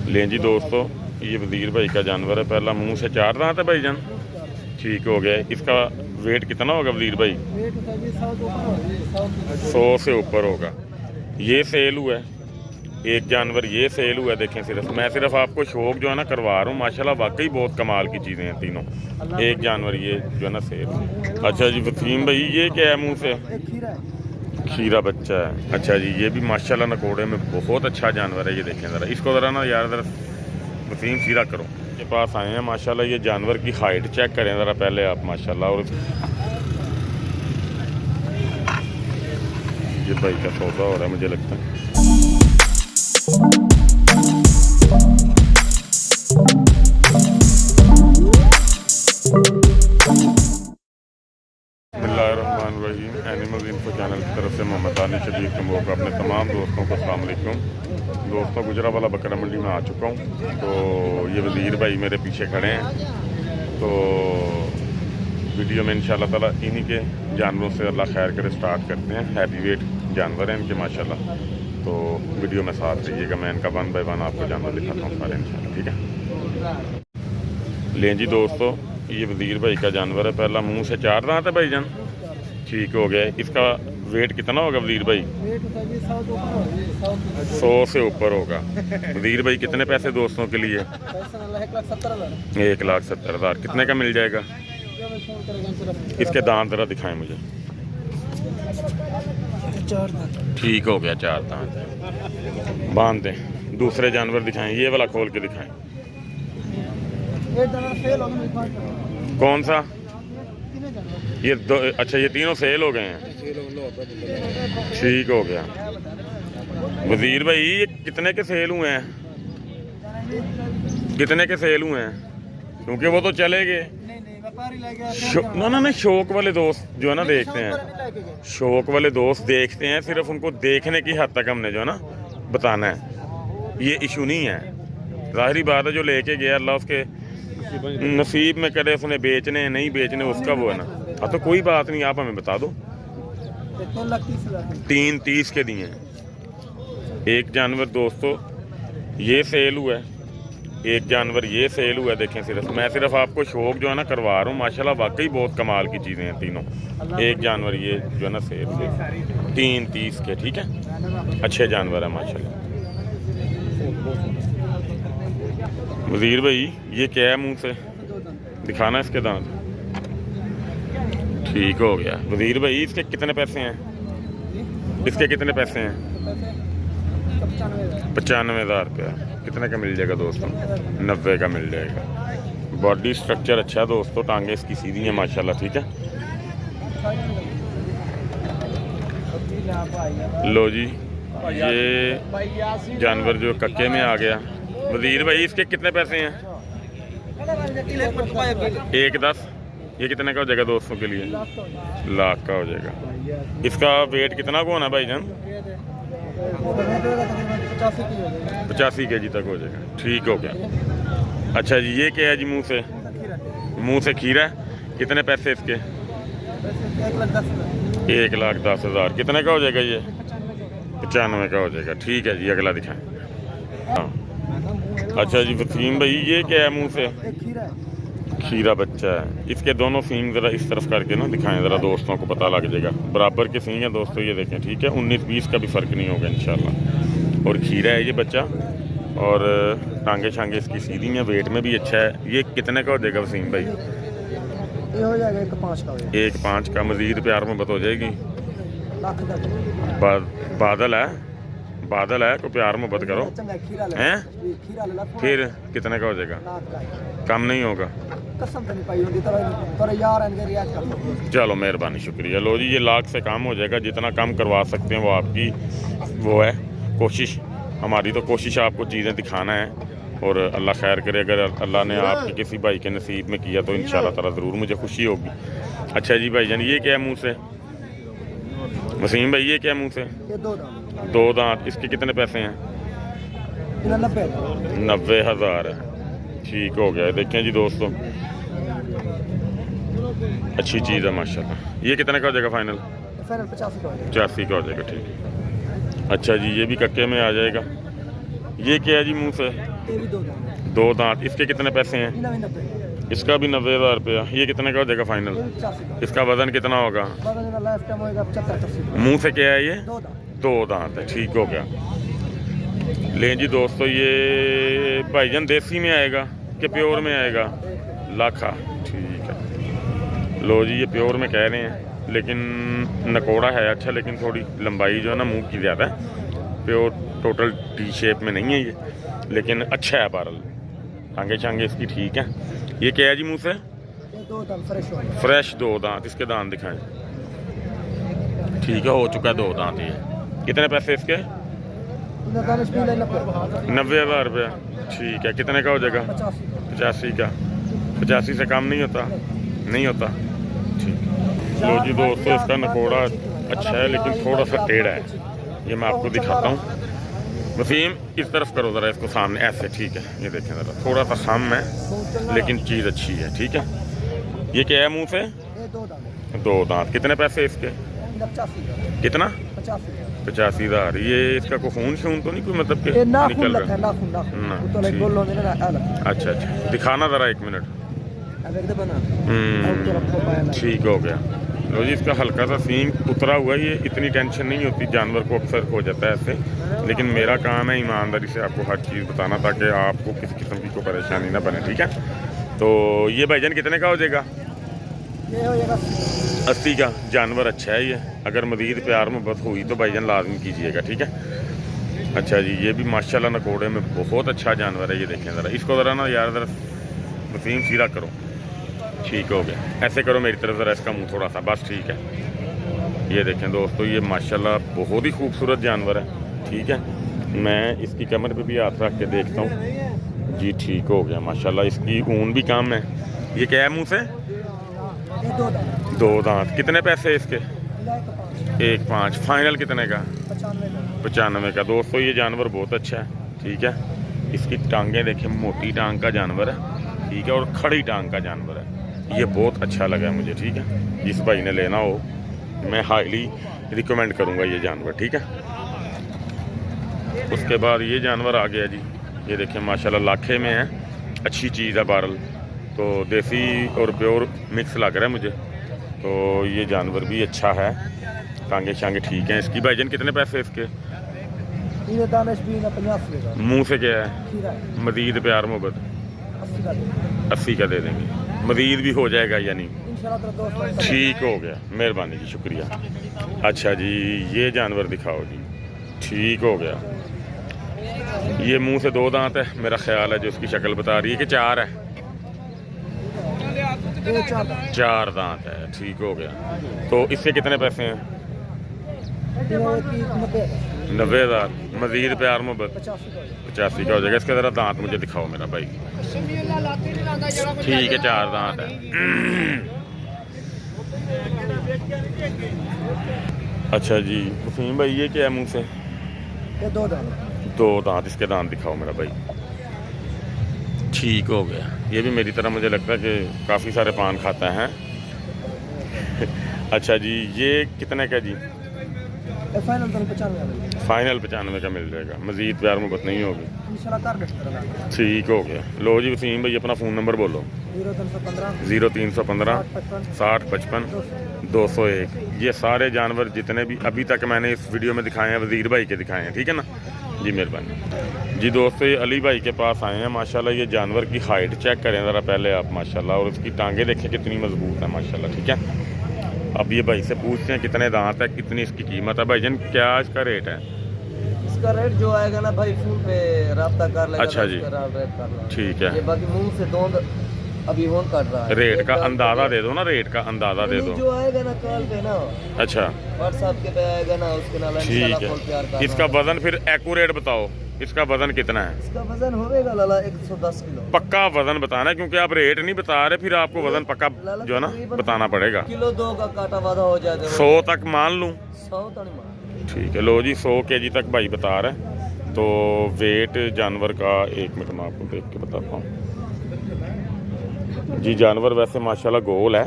लें जी दोस्तों, ये वजीर भाई का जानवर है। पहला मुंह से 4 दांत है भाईजान, ठीक हो गया। इसका वेट कितना होगा वजीर भाई? 100 से ऊपर होगा। ये सेल हुआ है एक जानवर, ये सेल हुआ है। देखें, सिर्फ आपको शौक जो है ना करवा रहा हूँ। माशाल्लाह वाकई बहुत कमाल की चीज़ें हैं तीनों। एक जानवर ये जो है ना सेल। अच्छा जी वसीम भाई, ये क्या है मुंह से? खीरा बच्चा है। अच्छा जी, ये भी माशाल्लाह नकोड़े में बहुत अच्छा जानवर है। ये देखें ज़रा, इसको ज़रा ना यार ज़रा वसीम सीधा करो। के पास आए हैं माशाल्लाह। ये जानवर की हाइट चेक करें ज़रा पहले आप माशाल्लाह। और ये भाई का सौदा हो रहा है मुझे लगता है। बिस्मिल्लाहिर्रहमानिर्रहीम। एनिमल इन्फो चैनल की तरफ से मोहम्मद आनी शबीर कमो को अपने तमाम दोस्तों को अस्सलाम वालेकुम। दोस्तों, गुजरावाला बकरा मंडी में आ चुका हूँ। तो ये वज़ीर भाई मेरे पीछे खड़े हैं। तो वीडियो में इंशाल्लाह ताला इन्हीं के जानवरों से अल्लाह खैर करे स्टार्ट करते हैं। हैवी वेट जानवर हैं इनके माशाल्लाह। तो वीडियो में साथ रहिएगा, मैं इनका 1 बाय 1 आपको जानवर दिखाता हूँ सारे इंशाल्लाह, ठीक है। लें जी दोस्तों, ये वज़ीर भाई का जानवर है। पहला मुंह से 4 दांत है भाईजान, ठीक हो गया। इसका वेट कितना होगा वज़ीर भाई? 100 से ऊपर होगा। वज़ीर भाई कितने पैसे दोस्तों के लिए? 1,70,000। कितने का मिल जाएगा? इसके दांत ज़रा दिखाएं मुझे। 4 दांत। ठीक हो गया, 4 दांत। बांध दें। दूसरे जानवर दिखाएं, ये वाला खोल के दिखाएं। कौन सा? ये दो। अच्छा, ये तीनों सेल हो गए हैं, ठीक हो गया। वज़ीर भाई ये कितने के सेल हुए हैं? कितने के सेल हुए हैं? क्योंकि वो तो चले गए। ना शौक वाले दोस्त जो है ना देखते हैं, शौक वाले दोस्त देखते हैं। सिर्फ उनको देखने की हद तक हमने जो है ना बताना है। ये इशू नहीं है, ज़ाहिरी बात है। जो लेके गया अल्लाह उसके नसीब में करे, उसने बेचने नहीं बेचने उसका वो है ना। हाँ तो कोई बात नहीं, आप हमें बता दो। 3,30 के दिए हैं। एक जानवर दोस्तों ये सेल हुआ है, एक जानवर ये सेल हुआ है। देखें, सिर्फ आपको शौक जो है ना करवा रहा हूँ। माशाल्लाह वाकई बहुत कमाल की चीज़ें हैं तीनों। एक जानवर ये जो है ना सेल 3,30 के, ठीक है। अच्छे जानवर है माशाल्लाह। वज़ीर भाई ये क्या है मुंह से? दिखाना इसके दांत। ठीक हो गया। वज़ीर भाई इसके कितने पैसे हैं? इसके कितने पैसे हैं? 95,000 रुपया। कितने का मिल जाएगा दोस्तों? 90 का मिल जाएगा। बॉडी स्ट्रक्चर अच्छा है दोस्तों, टांगे इसकी सीधी हैं माशाल्लाह, ठीक है। लो जी, ये जानवर जो कक्के में आ गया। वज़ीर भाई इसके कितने पैसे हैं? 1,10। ये कितने का हो जाएगा दोस्तों के लिए? लाख का हो जाएगा। इसका वेट कितना को होना भाईजान? 85 kg तक हो जाएगा, ठीक हो गया। अच्छा जी, ये क्या है जी? मुंह से खीरा। कितने पैसे इसके? 1,10,000। कितने का हो जाएगा ये? 95 का हो जाएगा, ठीक है जी। अगला दिखाएं। हाँ, अच्छा जी वसीम भाई ये क्या है मुंह से? खीरा बच्चा है। इसके दोनों सींग ज़रा इस तरफ करके ना दिखाएं, ज़रा दोस्तों को पता लग जाएगा। बराबर के सींग हैं दोस्तों, ये देखें, ठीक है। 19-20 का भी फ़र्क नहीं होगा इंशाल्लाह। और खीरा है ये बच्चा, और टांगे शांगे इसकी सीधी हैं। वेट में भी अच्छा है। ये कितने का हो जाएगा वसीम भाई? ये हो जाएगा 1,5 का। 1,5 का। मज़ीद प्यार में हो जाएगी। बादल है, कोई प्यार मोहब्बत करो हैं। फिर कितने का हो जाएगा? कम नहीं होगा। चलो मेहरबानी, शुक्रिया। लो जी, ये लाख से कम हो जाएगा। जितना कम करवा सकते हैं वो आपकी वो है कोशिश। हमारी तो कोशिश है आपको चीज़ें दिखाना है। और अल्लाह खैर करे, अगर अल्लाह ने आपके किसी भाई के नसीब में किया तो इंशाल्लाह ताला ज़रूर मुझे खुशी होगी। अच्छा जी भाईजान, ये क्या है मुँह से? वसीम भाई ये क्या है मुँह से? 2 दांत। इसके कितने पैसे हैं? 90,000 है, ठीक हो गया। देखें जी दोस्तों, अच्छी चीज़ है माशाल्लाह। ये कितने का हो जाएगा फाइनल? 85 का हो जाएगा, ठीक है। अच्छा जी, ये भी कक्के में आ जाएगा। ये क्या है जी मुंह से? ये भी 2 दांत। 2 दांत। इसके कितने पैसे हैं? 90 इसका भी 90,000 रुपया। ये कितने का हो जाएगा फाइनल? 85 इसका वजन कितना होगा? का लाइफ टाइम होएगा 75-80। मुंह से क्या है ये? 2 दांत। 2 दांत है, ठीक हो गया। लें जी दोस्तों, ये भाईजान देसी में आएगा कि प्योर में आएगा? लाखा, ठीक है। लो जी, ये प्योर में कह रहे हैं, लेकिन नकोड़ा है अच्छा, लेकिन थोड़ी लंबाई जो है ना मुंह की ज़्यादा है। प्योर टोटल टी शेप में नहीं है ये, लेकिन अच्छा है बारल। टांगे शांगे इसकी ठीक है। ये क्या है जी मुंह से? ये 2 दांत फ्रेश हो गए। फ्रेश 2 दांत। इसके दांत दिखाएं। ठीक है, हो चुका है 2 दांत। ये कितने पैसे इसके? 90,000 रुपया, ठीक है। कितने का हो जाएगा? 85 का। 85 से कम नहीं होता? नहीं होता, ठीक। लो जी दोस्तों, इसका नकोड़ा अच्छा है, लेकिन थोड़ा सा टेढ़ा है। ये मैं आपको दिखाता हूँ। वसीम, इस तरफ करो ज़रा इसको, सामने ऐसे, ठीक है। ये देखें ज़रा, थोड़ा सा कम है, लेकिन चीज़ अच्छी है, ठीक है। ये क्या है मुंह से? ये 2 दांत। 2 दांत। कितने पैसे इसके? 85। कितना? 85। 85,000। ये इसका कोई खून शून तो नहीं कोई मतलब ये कि नाखून निकल लगता रहा है, नाखून ना, नाखून तो लाइक ठीक। बोलो मेरा अलग। अच्छा अच्छा, दिखाना ज़रा 1 मिनट। अब एकदम बना अब तो रखो पाया। ठीक हो गया। लो जी, इसका हल्का सा सींग उतरा हुआ है। ये इतनी टेंशन नहीं होती, जानवर को अक्सर हो जाता है ऐसे, लेकिन मेरा काम है ईमानदारी से आपको हर चीज़ बताना, ताकि आपको किसी किस्म की कोई परेशानी ना बने, ठीक है। तो ये भाईजान कितने का हो जाएगा? ये हो जाएगा 80 का। जानवर अच्छा है ये, अगर मज़ीद प्यार मोहब्बत हुई तो भाईजान लाजमी कीजिएगा, ठीक है। अच्छा जी, ये भी माशाल्लाह नकोड़े में बहुत अच्छा जानवर है। ये देखें ज़रा, इसको ज़रा ना यार ज़रा वसीम सीधा करो, ठीक हो गया। ऐसे करो मेरी तरफ ज़रा, इसका मुंह थोड़ा सा, बस ठीक है। ये देखें दोस्तों, ये माशाल्लाह बहुत ही खूबसूरत जानवर है, ठीक है। मैं इसकी कमर पे भी हाथ रख के देखता हूँ जी, ठीक हो गया माशाल्लाह। इसकी ऊन भी कम है। ये क्या है मुंह से? ये 2 दांत। 2 दांत। कितने पैसे इसके? 1.5। फाइनल कितने का? 95 का। दोस्तों, ये जानवर बहुत अच्छा है, ठीक है। इसकी टांगें देखें, मोटी टांग का जानवर है, ठीक है, और खड़ी टांग का जानवर है। ये बहुत अच्छा लगा मुझे, ठीक है। जिस भाई ने लेना हो, मैं हाईली रिकमेंड करूँगा ये जानवर, ठीक है। उसके बाद ये जानवर आ गया जी। ये देखें माशाल्लाह लाखे में है, अच्छी चीज़ है बारल। तो देसी और प्योर मिक्स लग रहा है मुझे। तो ये जानवर भी अच्छा है, टांगे शांगे ठीक हैं। इसकी भाईजान कितने पैसे इसके? ये दानिश भी ना 50 का। मुंह से क्या है? खीरा है, मज़ीद प्यार मोहब्बत 80 का दे 80 का दे देंगे। मज़ीद भी हो जाएगा यानी? इंशाल्लाह तेरा दोस्त। ठीक हो गया, मेहरबानी जी, शुक्रिया। अच्छा जी, ये जानवर दिखाओ जी, ठीक हो गया। ये मुंह से 2 दांत है, मेरा ख्याल है, जो उसकी शक्ल बता रही है कि 4 है। ये 4 दांत। 4 दांत है, ठीक हो गया। तो इससे कितने पैसे हैं? ये 90 90,000। मज़ीद प्यार मोहब्बत 85 का हो जाएगा। इसका ज़रा दांत मुझे दिखाओ मेरा भाई। ठीक है, 4 दांत है। अच्छा जी वसीम भाई, ये क्या है मुंह से? ये 2 दांत। 2 दांत। इसके दांत दिखाओ मेरा भाई। ठीक हो गया। ये भी मेरी तरह मुझे लगता है कि काफ़ी सारे पान खाता है। अच्छा जी, ये कितने का जी? फाइनल तो 95 फाइनल 95 का मिल जाएगा, मज़ीद प्यार मोहब्बत नहीं होगी। इंशाल्लाह कर देगा। ठीक हो गया। लो जी वसीम भाई, अपना फ़ोन नंबर बोलो। 0315 0315 60 55 201। ये सारे जानवर जितने भी अभी तक मैंने इस वीडियो में दिखाए हैं, वज़ीर भाई के दिखाए हैं, ठीक है ना जी, मेहरबानी जी। दोस्तों, ये अली भाई के पास आए हैं माशाल्लाह। ये जानवर की हाइट चेक करें ज़रा पहले आप माशाल्लाह, और उसकी टांगें देखें कितनी मजबूत है माशाल्लाह, ठीक है। अब ये भाई से पूछते हैं कितने दांत है, कितनी इसकी कीमत है। भाईजान क्या इसका रेट है? इसका रेट जो आएगा ना भाई, फोन पे राब्ता कर लेगा। अच्छा जी, रेट कर लो, ठीक है। ये बाकी मुंह से दोंद अभी फोन कर रहा है। रेट का अंदाज़ा दे दो ना, रेट का अंदाज़ा दे दो। जो आएगा ना कॉल पे ना, अच्छा व्हाट्सएप के पे आएगा ना, उसके नाल ठीक इंशाल्लाह कॉल प्यार है। कर। इसका वज़न फिर एक्यूरेट बताओ, इसका वज़न कितना है? इसका वजन होगा लाला 110 किलो। पक्का वज़न बताना, क्योंकि आप रेट नहीं बता रहे, फिर आपको वज़न पक्का जो है ना बताना पड़ेगा। किलो 2 का काटा वादा हो जाए 100 तक मान लूँ? 100 तो नहीं मान। ठीक है। लो जी, 100 kg तक भाई बता रहे हैं। तो वेट जानवर का 1 मिनट में आपको देख के बताता हूँ जी। जानवर वैसे माशाल्लाह गोल है,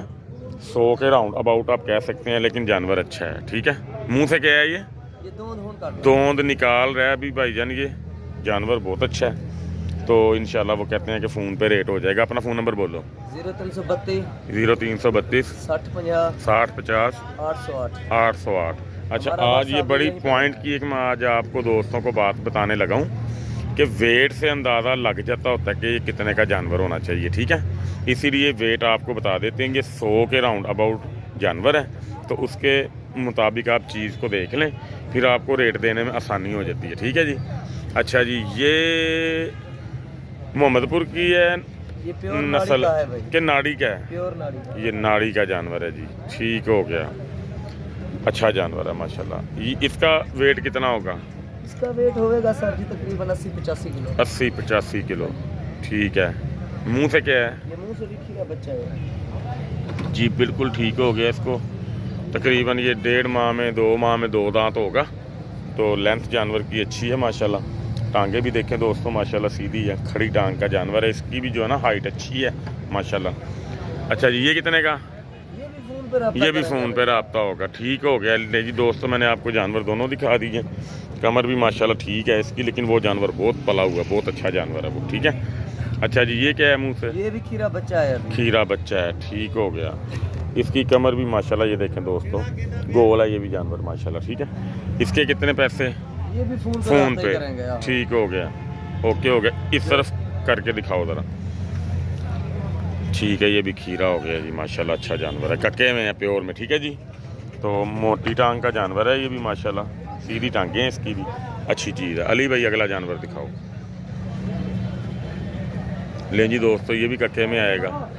100 के राउंड अबाउट आप कह सकते हैं, लेकिन जानवर अच्छा है, ठीक है। मुंह से क्या है ये? ये दोंद होन काट। दोंद निकाल रहा है अभी भाईजान, ये जानवर बहुत अच्छा है। तो इंशाल्लाह वो कहते हैं कि फ़ोन पे रेट हो जाएगा। अपना फ़ोन नंबर बोलो। 0332 0332 60 50 60 50 808। 808। अच्छा, हमारा आज ये WhatsApp बड़ी यहीं पे पॉइंट की एक मैं आज आपको दोस्तों को बात बताने लगा हूँ कि वेट से अंदाज़ा लग जाता होता है कि ये कितने का जानवर होना चाहिए, ठीक है। इसीलिए वेट आपको बता देते हैं। ये 100 के राउंड अबाउट जानवर है, तो उसके मुताबिक आप चीज़ को देख लें, फिर आपको रेट देने में आसानी हो जाती है, ठीक है जी। अच्छा जी, ये मोहम्मदपुर की है ये प्योर नस्ल नाड़ी का है भाई, के नाड़ी का है। प्योर नाड़ी का। ये नाड़ी का जानवर है जी, ठीक हो गया। अच्छा जानवर है माशाल्लाह। ये इसका वेट कितना होगा? इसका वेट होएगा सर जी तकरीबन 80-85 किलो। 80-85 किलो, ठीक है। मुंह से क्या है? ये मुंह से दिखी का बच्चा है जी बिल्कुल ठीक हो गया। इसको तकरीबन ये 1.5 माह में 2 माह में 2 दांत होगा। तो लेंथ जानवर की अच्छी है माशाल्लाह। टांगे भी देखें दोस्तों माशाल्लाह सीधी है, खड़ी टांग का जानवर है। इसकी भी जो है ना हाइट अच्छी है माशाल्लाह। अच्छा जी, ये कितने का? ये भी फ़ोन पे रब्ता ये भी करेंगे फ़ोन पे रब्ता होगा, ठीक हो गया। ले जी दोस्तों, मैंने आपको जानवर दोनों दिखा दिए। कमर भी माशाल्लाह ठीक है इसकी, लेकिन वो जानवर बहुत पला हुआ, बहुत अच्छा जानवर है वो, ठीक है। अच्छा जी, ये क्या है मुंह से? ये भी खीरा बच्चा है अभी। खीरा बच्चा है, ठीक हो गया। इसकी कमर भी माशाल्लाह, ये देखें दोस्तों, गोल है ये भी जानवर माशाल्लाह, ठीक है। इसके कितने पैसे? ये भी फ़ोन पे फ़ोन रब्ता ही पे, करेंगे हाँ। ठीक हो गया, ओके हो गया। इस तरफ करके दिखाओ ज़रा, ठीक है। ये भी खीरा हो गया जी माशाल्लाह, अच्छा जानवर है, कक्के में है, प्योर में, ठीक है जी। तो मोटी टांग का जानवर है ये भी माशाल्लाह, सीधी टांगें हैं इसकी भी, अच्छी चीज़ है। अली भाई अगला जानवर दिखाओ। ले जी दोस्तों, ये भी कक्के में आएगा।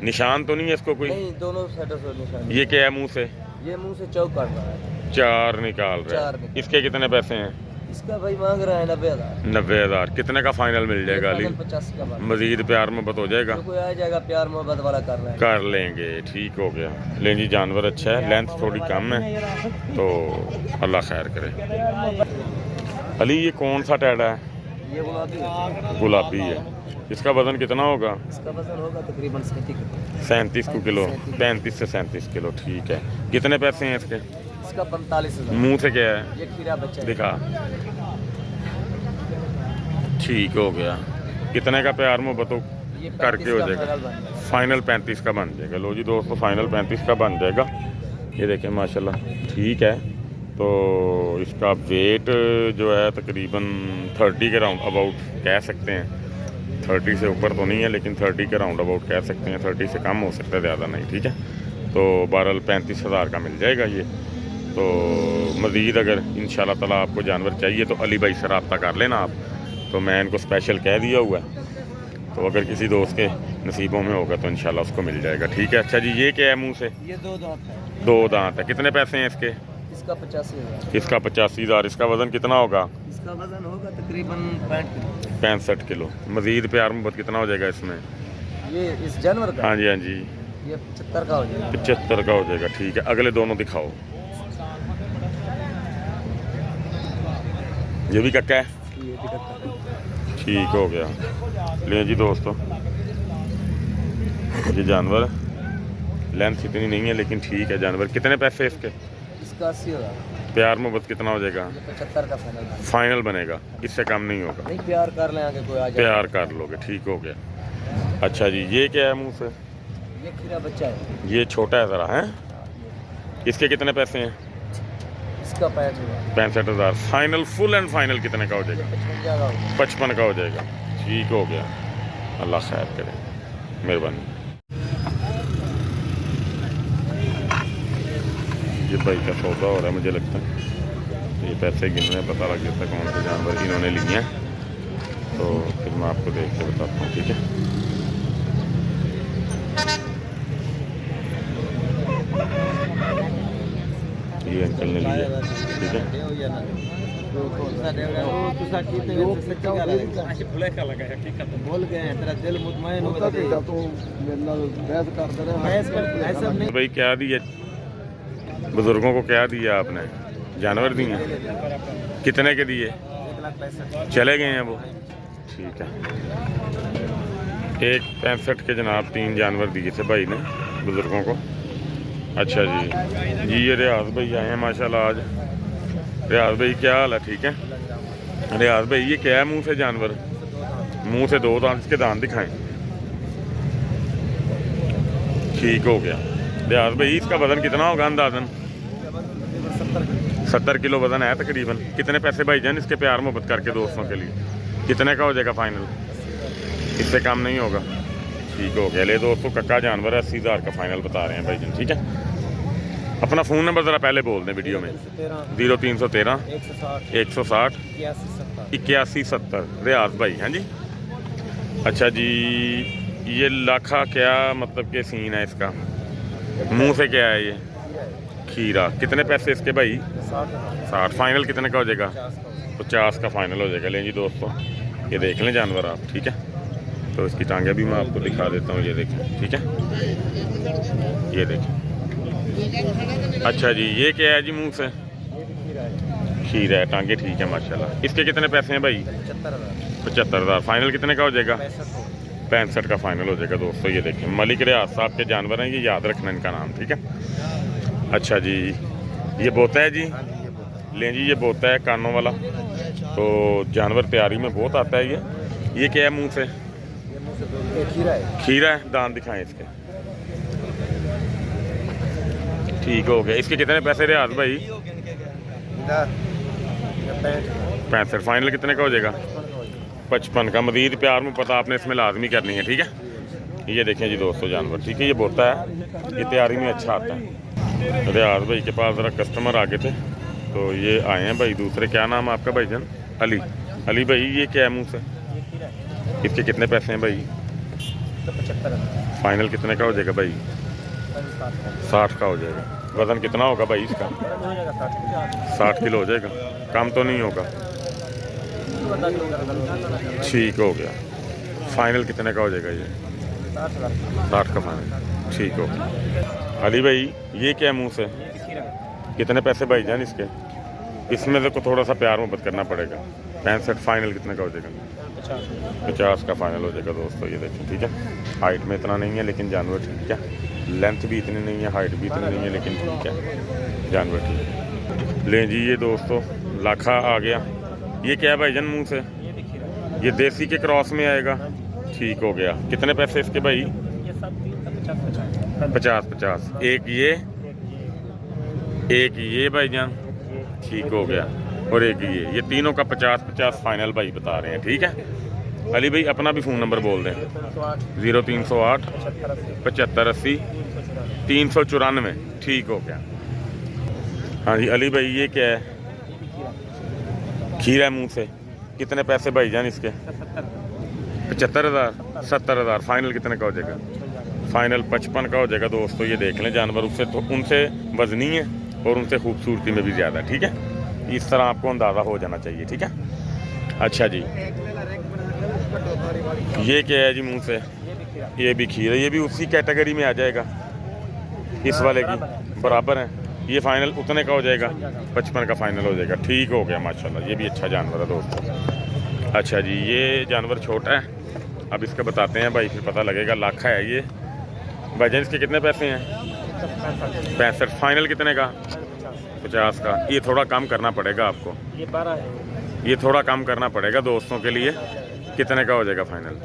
निशान तो नहीं है इसको कोई? नहीं, दोनों साइडों से निशान। ये क्या है मुंह से? ये मुंह से चौक काट रहा है। 4 निकाल रहा चार है। निकाल। इसके कितने पैसे हैं? इसका भाई मांग रहा है 90,000। 90,000। कितने का फाइनल मिल जाएगा अली? 50 का बात। मजीद प्यार मोहब्बत हो जाएगा? कोई आ जाएगा प्यार मोहब्बत वाला कर रहा है। कर लेंगे, ठीक हो गया। ले जी जानवर अच्छा है, लेंथ थोड़ी कम है, तो अल्लाह खैर करे। अली ये कौन सा टैडा है? ये गुलाबी है। गुलाबी है। इसका वजन कितना होगा? इसका वजन होगा तकरीबन 37 किलो। 37 किलो, 35 से 37 किलो, ठीक है। कितने पैसे हैं इसके? इसका 45,000। मुंह से क्या है? ये खीरा बच्चा है। दिखा, ठीक हो गया। कितने का प्यार मोहब्बत हो ये करके हो 35 का जाएगा? फाइनल बन जाएगा। फाइनल 35 का बन जाएगा। लो जी दोस्तों, फाइनल 35 का बन जाएगा। ये देखें माशाल्लाह, ठीक है। तो इसका वेट जो है तकरीबन 30 के राउंड अबाउट कह सकते हैं। 30 से ऊपर तो नहीं है, लेकिन 30 के राउंड अबाउट कह सकते हैं। 30 से कम हो सकता है, ज़्यादा नहीं, ठीक है। तो बहरहाल 35,000 का मिल जाएगा ये। तो मज़ीद अगर इंशाल्लाह ताला आपको जानवर चाहिए तो अली भाई से रब्ता कर लेना आप। तो मैं इनको स्पेशल कह दिया हुआ है, तो अगर किसी दोस्त के नसीबों में होगा तो इंशाल्लाह उसको मिल जाएगा, ठीक है। अच्छा जी, ये क्या है मुंह से? ये 2 दांत है। 2 दांत है। कितने पैसे हैं इसके? इसका 85,000। इसका 85,000। इसका वज़न कितना होगा? इसका वजन होगा तकरीबन 65 किलो। 65 किलो। मज़ीद प्यार मोहब्बत कितना हो जाएगा इसमें? ये इस जानवर का? हाँ जी, हाँ जी, ये 75 का हो जाएगा। 75 का हो जाएगा, ठीक है। अगले दोनों दिखाओ। ये भी कक्का है, ये भी कक्का है। ठीक हो गया। ले जी दोस्तों, ये जानवर लेंथ इतनी नहीं है, लेकिन ठीक है जानवर। कितने पैसे इसके? इसका 80,000। प्यार मोहब्बत कितना हो जाएगा? ये 75 का फाइनल बन। फाइनल बनेगा, इससे कम नहीं होगा। नहीं, प्यार कर लें आगे कोई आ जाए। प्यार कर लोगे, ठीक हो गया। अच्छा जी, ये क्या है मुंह से? ये खीरा बच्चा है। ये छोटा है ज़रा, है। इसके कितने पैसे हैं? इसका 65,000। 65,000। फाइनल, फुल एंड फाइनल कितने का हो जाएगा? 55 का हो जाएगा। 55 का हो जाएगा, ठीक हो गया। अल्लाह खैर करे, मेहरबानी। ये भाई का सौदा हो रहा है, मुझे लगता है ये पैसे गिन रहे हैं, पता लग जाता है कौन से जानवर इन्होंने लिए हैं। तो फिर मैं आपको देख के बताता हूँ, ठीक है। ये अंकल ने लिया, ठीक है। बोल गए हैं तेरा दिल मुतमईन होगा तो मेरे नाल बहस करते रहे। ऐसा नहीं। भाई क्या दिया बुजुर्गों को? क्या दिया आपने? जानवर दिए? कितने के दिए? 1,65,000। चले गए हैं वो, ठीक है। 1,65 के जनाब 3 जानवर दिए थे भाई ने बुजुर्गों को। अच्छा जी, ये रियाज भाई आए हैं माशाल्लाह आज। रियाज भाई क्या हाल है? ठीक है, रियाज भाई ये क्या है मुंह से जानवर? मुंह से 2 दांत, इसके दांत दिखाएं। ठीक हो गया। रियाज भाई इसका वजन कितना होगा अंदाजन? 70 किलो वजन है तकरीबन। कितने पैसे भाईजान इसके प्यार मोहब्बत करके दोस्तों के लिए? कितने का हो जाएगा फाइनल? इससे कम नहीं होगा। ठीक हो गया। ले दोस्तों कक्का जानवर है, 80,000 का फाइनल बता रहे हैं भाईजान। ठीक है, अपना फ़ोन नंबर ज़रा पहले बोल दें वीडियो में। 0313 160 81 70 रियाज भाई। हाँ जी, अच्छा जी। ये लाखा क्या मतलब के सीन है इसका? मुंह से क्या है ये? खीरा। कितने पैसे इसके भाई? 60। फाइनल कितने का हो जाएगा? 50 का फाइनल हो जाएगा। लें जी दोस्तों, ये देख लें जानवर आप। ठीक है, तो इसकी टांगें भी मैं आपको दिखा देता हूँ। ये देखें। ठीक है, ये देखें। अच्छा जी, ये क्या है जी मुंह से? खीरा है, टांगे ठीक है माशाल्लाह। इसके कितने पैसे हैं भाई? 75,000। फाइनल कितने का हो जाएगा? 65 का फाइनल हो जाएगा दोस्तों। ये देखें, मलिक रियाज साहब के जानवर हैं, ये याद रखना इनका नाम। ठीक है, अच्छा जी। ये बोता है जी? लें जी, ये बोता है कानों वाला। तो जानवर तैयारी में बहुत आता है ये क्या है मुंह से? खीरा है। दांत दिखाएं इसके। ठीक हो गया। इसके कितने पैसे रियाज भाई? 65। फाइनल कितने का हो जाएगा? 55 का। मजीद प्यार में पता आपने इसमें लाजमी करनी है। ठीक है, ये देखें जी दोस्तों जानवर। ठीक है, ये बोता है, ये तैयारी में अच्छा आता है। रियाज भाई के पास ज़रा कस्टमर आ गए थे, तो ये आए हैं भाई दूसरे। क्या नाम है आपका भाईजान? अली। अली भाई ये क्या है मुंह से? इसके कितने पैसे हैं भाई? 75। फाइनल कितने का हो जाएगा भाई? 60 का हो जाएगा। वज़न कितना होगा भाई इसका? 60 किलो हो जाएगा। कम तो नहीं होगा? ठीक हो गया। फाइनल कितने का हो जाएगा ये? 60 का फाइनल। ठीक हो गया। अली भाई ये क्या है मुंह से? कितने पैसे भाईजान इसके? इसमें से को थोड़ा सा प्यार मोहब्बत करना पड़ेगा। 65। फाइनल कितने का हो जाएगा? 50 का फाइनल हो जाएगा दोस्तों। ये देखें। ठीक है, हाइट में इतना नहीं है लेकिन जानवर ठीक है। लेंथ भी इतनी नहीं है, हाइट भी इतनी नहीं है, लेकिन ठीक है, जानवर ठीक है। लें जी ये दोस्तों लाखा आ गया। ये क्या है भाईजान मुंह से? ये देसी के क्रॉस में आएगा। ठीक हो गया। कितने पैसे इसके भाई? 50। एक ये भाईजान। ठीक हो गया। और एक ये तीनों का 50 फाइनल भाई बता रहे हैं। ठीक है, अली भाई अपना भी फ़ोन नंबर बोल दें। 0308 75 80 394। ठीक हो गया। हाँ जी अली भाई ये क्या है? खीरा मुंह से। कितने पैसे भाईजान इसके? 75,000। 70,000। फाइनल कितने का हो जाएगा? फाइनल 55 का हो जाएगा दोस्तों। ये देख लें जानवर उससे तो उनसे वजनी है और उनसे खूबसूरती में भी ज़्यादा। ठीक है, इस तरह आपको अंदाज़ा हो जाना चाहिए। ठीक है, अच्छा जी। ये क्या है जी मुंह से? ये भी खीरा। ये भी उसी कैटेगरी में आ जाएगा, इस वाले की बराबर है। ये फाइनल उतने का हो जाएगा? 55 का फाइनल हो जाएगा। ठीक हो गया माशाल्लाह। ये भी अच्छा जानवर है दोस्तों। अच्छा जी, ये जानवर छोटा है, अब इसका बताते हैं भाई, फिर पता लगेगा। लाखा है ये भाईजान। इसके कितने पैसे हैं? 65। फाइनल कितने का? 50 का। ये थोड़ा कम करना पड़ेगा आपको, ये 12 है। ये थोड़ा कम करना पड़ेगा दोस्तों के लिए। कितने का हो जाएगा फाइनल?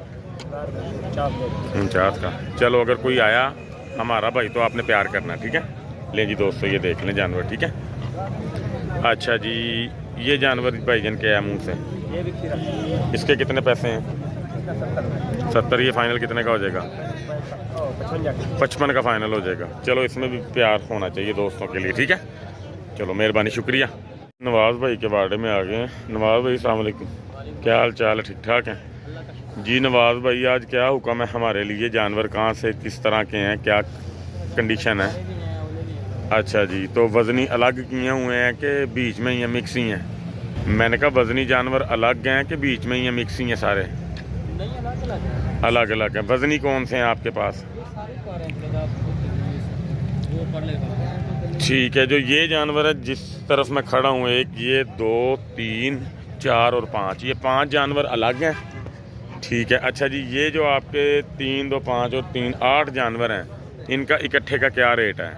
49 का। चलो अगर कोई आया हमारा भाई तो आपने प्यार करना। ठीक है, ले जी दोस्तों ये देख लें जानवर। ठीक है, अच्छा जी। ये जानवर भाईजान क्या है मुंह से? ये भी खीरा। इसके कितने पैसे हैं? 70। ये फाइनल कितने का हो जाएगा? 55 का फाइनल हो जाएगा। चलो इसमें भी प्यार होना चाहिए दोस्तों के लिए। ठीक है, चलो मेहरबानी, शुक्रिया। नवाज़ भाई के बारे में आ गए हैं। नवाज़ भाई अस्सलाम वालेकुम, क्या हाल चाल है? ठीक ठाक हैं जी। नवाज़ भाई आज क्या हुक्म है हमारे लिए? जानवर कहाँ से किस तरह के हैं, क्या कंडीशन है? अच्छा जी, तो वज़नी अलग किए हुए हैं कि बीच में ही हैं, मिक्स ही हैं? मैंने कहा वज़नी जानवर अलग हैं कि बीच में ही हैं, मिक्स ही हैं सारे? अलग अलग हैं। वज़नी कौन से हैं आपके पास? ठीक है, जो ये जानवर है जिस तरफ मैं खड़ा हूँ, एक ये 2 3 4 और 5, ये 5 जानवर अलग हैं। ठीक है, अच्छा जी। ये जो आपके 3 2 5 और 3 8 जानवर हैं, इनका इकट्ठे का क्या रेट है?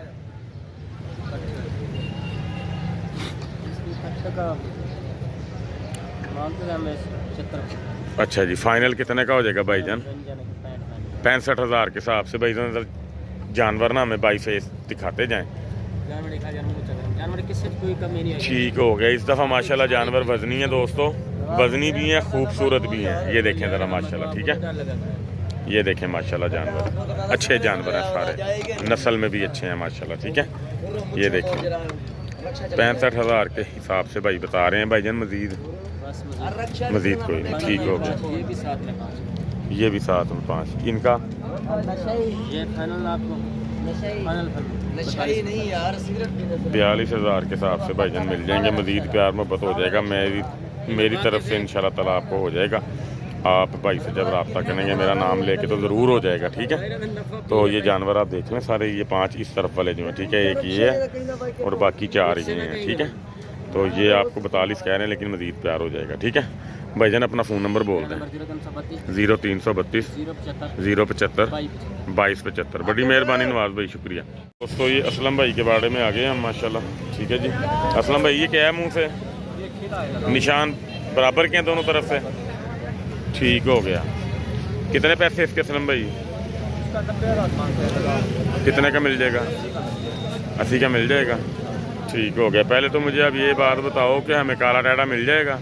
अच्छा जी, फाइनल कितने का हो जाएगा भाईजान? 65,000 के हिसाब से भाईजान। जानवर ना हमें बाई फेस दिखाते जाएं। जानवर किससे कोई कमी नहीं है। ठीक हो गया। इस दफ़ा माशाल्लाह जानवर वजनी है दोस्तों, वजनी भी है, खूबसूरत भी हैं। ये देखें ज़रा माशाल्लाह, ठीक है, ये देखें माशाल्लाह जानवर अच्छे जानवर हैं सारे, नस्ल में भी अच्छे हैं माशाल्लाह, ठीक है। ये देखें 65,000 के हिसाब से भाई बता रहे हैं भाईजान। मज़ीद कोई नहीं। ठीक हो गया। ये भी 7 में 5। इनका ये फाइनल आपको 42,000 के हिसाब से भाईजान मिल जाएंगे। मज़ीद प्यार मोहब्बत हो जाएगा मेरी तरफ से इंशाल्लाह ताला आपको हो जाएगा। आप भाई से जब रब्ता करेंगे मेरा नाम लेके तो ज़रूर हो जाएगा, ठीक है। तो ये जानवर आप देख लें सारे, ये 5 इस तरफ वाले जो हैं, ठीक है, एक ये है और बाकी 4 ये हैं, ठीक है। तो ये आपको 42 कह रहे हैं, लेकिन मज़ीद प्यार हो जाएगा, ठीक है। भाईजान अपना फ़ोन नंबर बोल दें। 0332 075 2275। बड़ी मेहरबानी नवाज भाई, शुक्रिया दोस्तों। ये असलम भाई के बारे में आ गए हम माशाल्लाह, ठीक है जी। असलम भाई ये क्या है, मुँह से निशान बराबर के हैं दोनों तरफ से? ठीक हो गया। कितने पैसे इसके असलम भाई? कितने का मिल जाएगा? 80 का मिल जाएगा। ठीक हो गया। पहले तो मुझे अब ये बात बताओ कि हमें काला टाटा मिल जाएगा?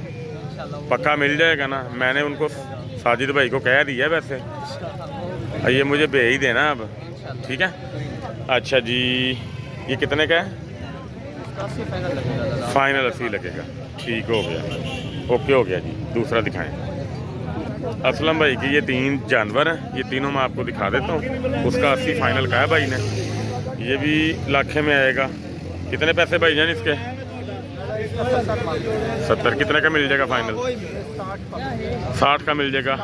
पक्का मिल जाएगा ना? मैंने उनको साजिद भाई को कह दिया वैसे, ये मुझे भेज ही देना अब, ठीक है। अच्छा जी, ये कितने का है? फाइनल 80 लगेगा। ठीक हो गया, ओके हो गया जी। दूसरा दिखाएं। असलम भाई की ये 3 जानवर हैं, ये तीनों मैं आपको दिखा देता हूँ। उसका 80 फाइनल का है भाई ने, ये भी लाखे में आएगा। कितने पैसे भाई जान इसके? 70। कितने का मिल जाएगा फाइनल? 60 का मिल जाएगा।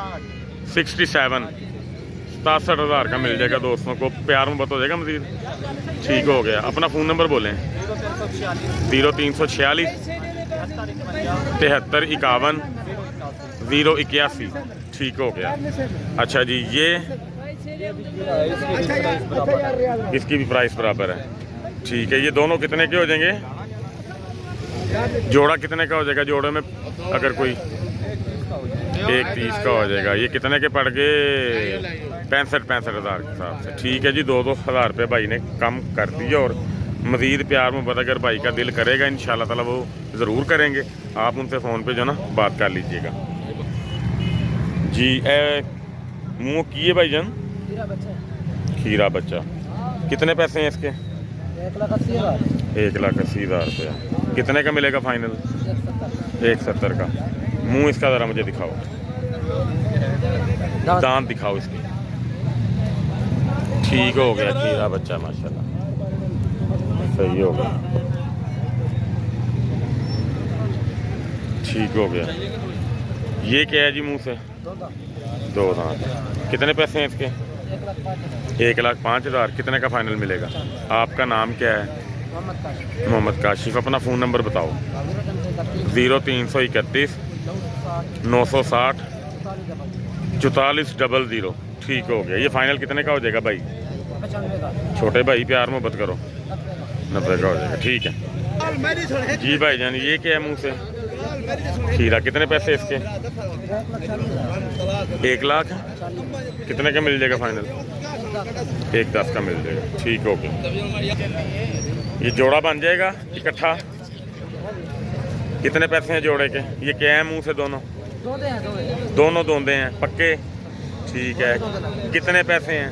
67,000 का मिल जाएगा दोस्तों को। प्यार में बता जाएगा मज़ीद। ठीक हो गया। अपना फ़ोन नंबर बोलें। 0346 73 51 081। ठीक हो गया। अच्छा जी, ये इसकी भी प्राइस बराबर है। ठीक है। ये दोनों कितने के हो जाएंगे? जोड़ा कितने का हो जाएगा? जोड़े में अगर कोई 130 का हो जाएगा। ये कितने के पड़ गए? 65,000 के हिसाब से। ठीक है जी। 2,000 रुपये भाई ने कम कर दिया। और मज़ीद प्यार मोहब्बत अगर भाई का दिल करेगा इंशाल्लाह ताला वो ज़रूर करेंगे। आप उनसे फ़ोन पे जो ना बात कर लीजिएगा जी। मुँह किए भाईजान? खीरा बच्चा। कितने पैसे हैं इसके? 1,80,000 रुपया। कितने का मिलेगा फाइनल? 170 का। मुंह इसका ज़रा मुझे दिखाओ, दांत दिखाओ इसके। ठीक हो गया। खीरा बच्चा माशाल्लाह सही हो गया। ठीक हो गया। ये क्या है जी मुंह से? 2 दांत। कितने पैसे हैं इसके? 1,05,000। कितने का फाइनल मिलेगा? आपका नाम क्या है? मोहम्मद काशिफ। अपना फ़ोन नंबर बताओ। 0331 960 4400। ठीक हो गया। ये फाइनल कितने का हो जाएगा भाई? छोटे भाई प्यार मोहब्बत करो, 90 का हो जाएगा। ठीक है जी भाई जान। ये क्या है मुँह से? खीरा। कितने पैसे इसके? 1 लाख। कितने का मिल जाएगा फाइनल? 1,10 का मिल जाएगा। ठीक हो गया। ये जोड़ा बन जाएगा इकट्ठा? कितने पैसे हैं जोड़े के? ये क्या है मुंह से? दोनों दोंदे हैं पक्के? ठीक है। कितने पैसे हैं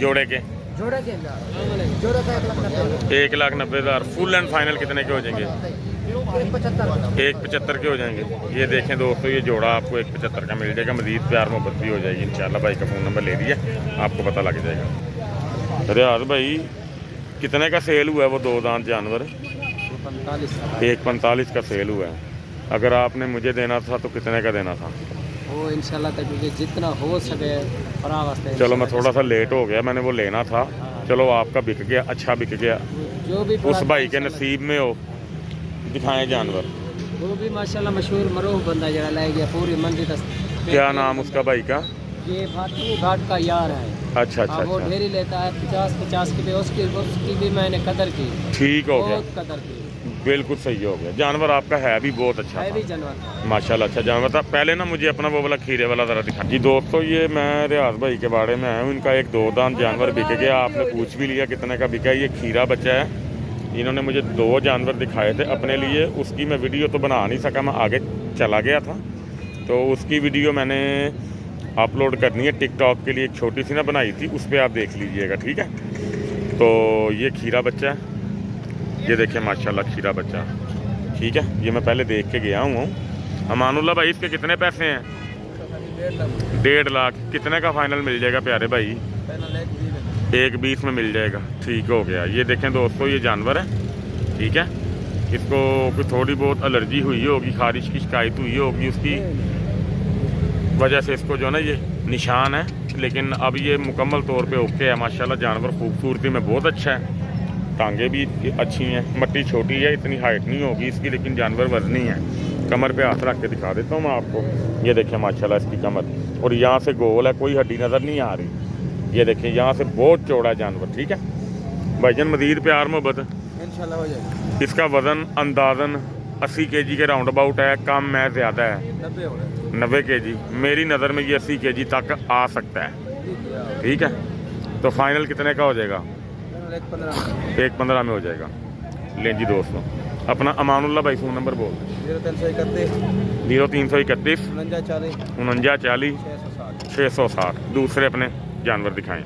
जोड़े के? 1,90,000। फुल एंड फाइनल कितने के हो जाएंगे? 1,75 के हो जाएंगे। ये देखें दोस्तों, ये जोड़ा आपको 1,75 का मिल जाएगा। मज़ीद प्यार मोहब्बत भी हो जाएगी इंशाल्लाह। भाई का फ़ोन नंबर ले दिया, आपको पता लग जाएगा। रियाज भाई कितने का सेल हुआ है वो 2 दांत जानवर? 1,45 का सेल हुआ है। अगर आपने मुझे देना था तो कितने का देना था? वो इंशाल्लाह तक मुझे जितना हो सके वास्ते। चलो मैं थोड़ा सा लेट हो गया, मैंने वो लेना था। चलो आपका बिक गया, अच्छा बिक गया। जो भी उस भाई के नसीब में हो। दिखाएं जानवर। वो भी माशाल्लाह मशहूर मरूफ बंदा जरा ले गया पूरी मंडी तक। क्या नाम उसका भाई का? ये भाटू घाट का यार है। अच्छा अच्छा। वो ढेरी लेता है 50-50 के। उसकी भी मैंने कदर की। ठीक हो गया। बहुत कदर की। बिल्कुल सही हो गया। जानवर आपका है भी बहुत अच्छा है था भी जानवर माशाल्लाह, अच्छा जानवर था। पहले ना मुझे अपना वो वाला खीरे वाला ज़रा दिखा जी दोस्तों। ये मैं रियाज भाई के बारे में आया हूँ। इनका एक 2 दांत जानवर बिक गया, आपने पूछ भी लिया कितने का बिका है। ये खीरा बच्चा है। इन्होंने मुझे 2 जानवर दिखाए थे अपने लिए, उसकी मैं वीडियो तो बना नहीं सका, मैं आगे चला गया था। तो उसकी वीडियो मैंने अपलोड करनी है टिकटॉक के लिए, एक छोटी सी ना बनाई थी, उस पर आप देख लीजिएगा, ठीक है। तो ये खीरा बच्चा है, ये देखिए माशाल्लाह खीरा बच्चा, ठीक है। ये मैं पहले देख के गया हूँ। अमानुल्लाह भाई इसके कितने पैसे हैं? 1.5 लाख। कितने का फाइनल मिल जाएगा प्यारे भाई? 1.20 में मिल जाएगा, ठीक हो गया। ये देखें दोस्तों ये जानवर है, ठीक है। इसको कोई थोड़ी बहुत एलर्जी हुई होगी, खारिश की शिकायत हुई होगी, उसकी वजह से इसको जो है ना ये निशान है, लेकिन अब ये मुकम्मल तौर पे ओके है माशाल्लाह। जानवर खूबसूरती में बहुत अच्छा है, टांगे भी अच्छी हैं, मट्टी छोटी है, इतनी हाइट नहीं होगी इसकी, लेकिन जानवर वजनी है। कमर पे हाथ रख के दिखा देता हूँ मैं आपको। ये देखें माशाल्लाह इसकी कमर, और यहाँ से गोल है, कोई हड्डी नज़र नहीं आ रही। ये देखें यहाँ से बहुत चौड़ा है जानवर, ठीक है भाईजान। मज़ीद प्यार मोहब्बत इंशाल्लाह हो जाएगा। इसका वज़न अंदाज़न 80 kg के राउंड अबाउट है, कम है ज़्यादा है? 90 kg। मेरी नज़र में ये 80 kg तक आ सकता है, ठीक है। तो फाइनल कितने का हो जाएगा? 1.15 में हो जाएगा। लें जी दोस्तों, अपना अमानुल्लाह भाई फ़ोन नंबर बोल। 0331 49 660। दूसरे अपने जानवर दिखाएं।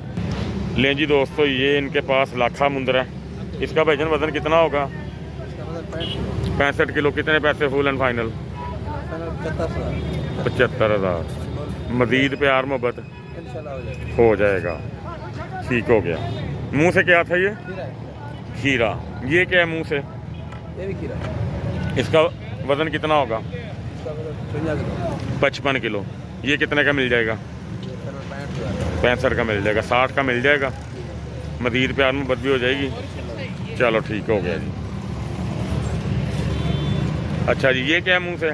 लें जी दोस्तों, ये इनके पास लाखा मुंदर है। इसका भाईजान वज़न कितना होगा? 65 किलो। कितने पैसे फुल एंड फाइनल? 75,000। मज़ीद प्यार मोहब्बत हो जाएगा, ठीक हो गया। मुंह से क्या था ये? खीरा। ये क्या है मुंह से? ये भी खीरा। इसका वज़न कितना होगा? 55 किलो। ये कितने का मिल जाएगा? 65 का मिल जाएगा, 60 का मिल जाएगा। मज़ीद प्यार में बदली हो जाएगी। चलो ठीक हो गया जी। अच्छा जी, ये क्या है मुंह से?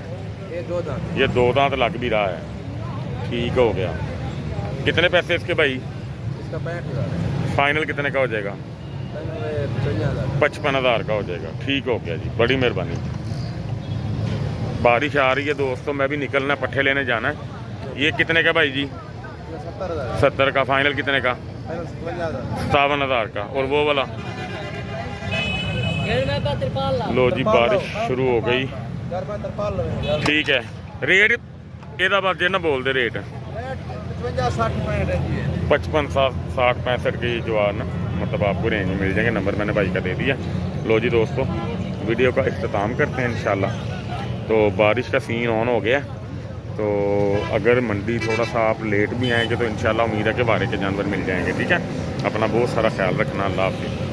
ये 2 दांत लग भी रहा है, ठीक हो गया। कितने पैसे इसके भाई? इसका 65,000। फाइनल कितने का हो जाएगा? 55,000 का हो जाएगा, ठीक हो गया जी। बड़ी मेहरबानी। बारिश आ रही है दोस्तों, मैं भी निकलना, पट्ठे लेने जाना है। ये कितने का भाई जी? 70 का। फाइनल कितने का? 57,000 का। और वो वाला? लो जी, बारिश शुरू हो गई, ठीक है। रेट ਇਹਦਾ बाजे ना बोल दे रेट 55 60 65 की जवान मतलब आपको रेंज में मिल जाएंगे। नंबर मैंने भाई का दे दिया। लो जी दोस्तों, वीडियो का इख्तिताम करते हैं इंशाल्लाह। तो बारिश का सीन ऑन हो गया, तो अगर मंडी थोड़ा सा आप लेट भी आएंगे तो इंशाल्लाह उम्मीद है कि बारे के जानवर मिल जाएंगे, ठीक है। अपना बहुत सारा ख्याल रखना। अल्लाह हाफ़िज़।